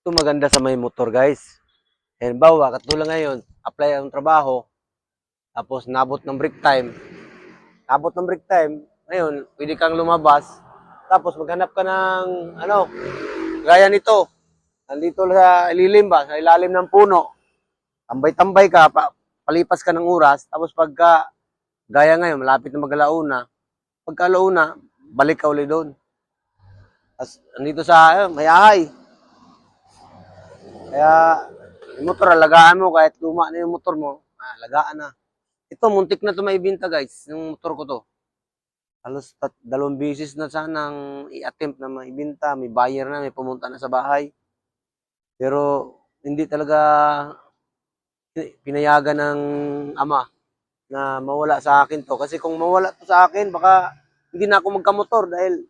Ito maganda sa may motor, guys. Halimbawa, katulad ngayon, apply ang trabaho, tapos nabot ng break time. Nabot ng break time, ngayon, pwede kang lumabas, tapos maghanap ka ng, gaya nito. Nandito sa lilim ba, sa ilalim ng puno. Tambay-tambay ka, palipas ka ng oras, tapos pagka, gaya ngayon, malapit na mag-alauna, pagka alauna, balik ka ulit doon. Tapos, nandito sa, may ahay. Kaya, yung motor, alagaan mo, kahit luma na yung motor mo, alagaan na. Ito, muntik na ito maibinta, guys, yung motor ko to. Halos 2 beses na sanang i-attempt na maibinta, may buyer na, may pumunta na sa bahay. Pero, hindi talaga pinayagan ng ama na mawala sa akin to. Kasi kung mawala to sa akin, baka hindi na ako magkamotor dahil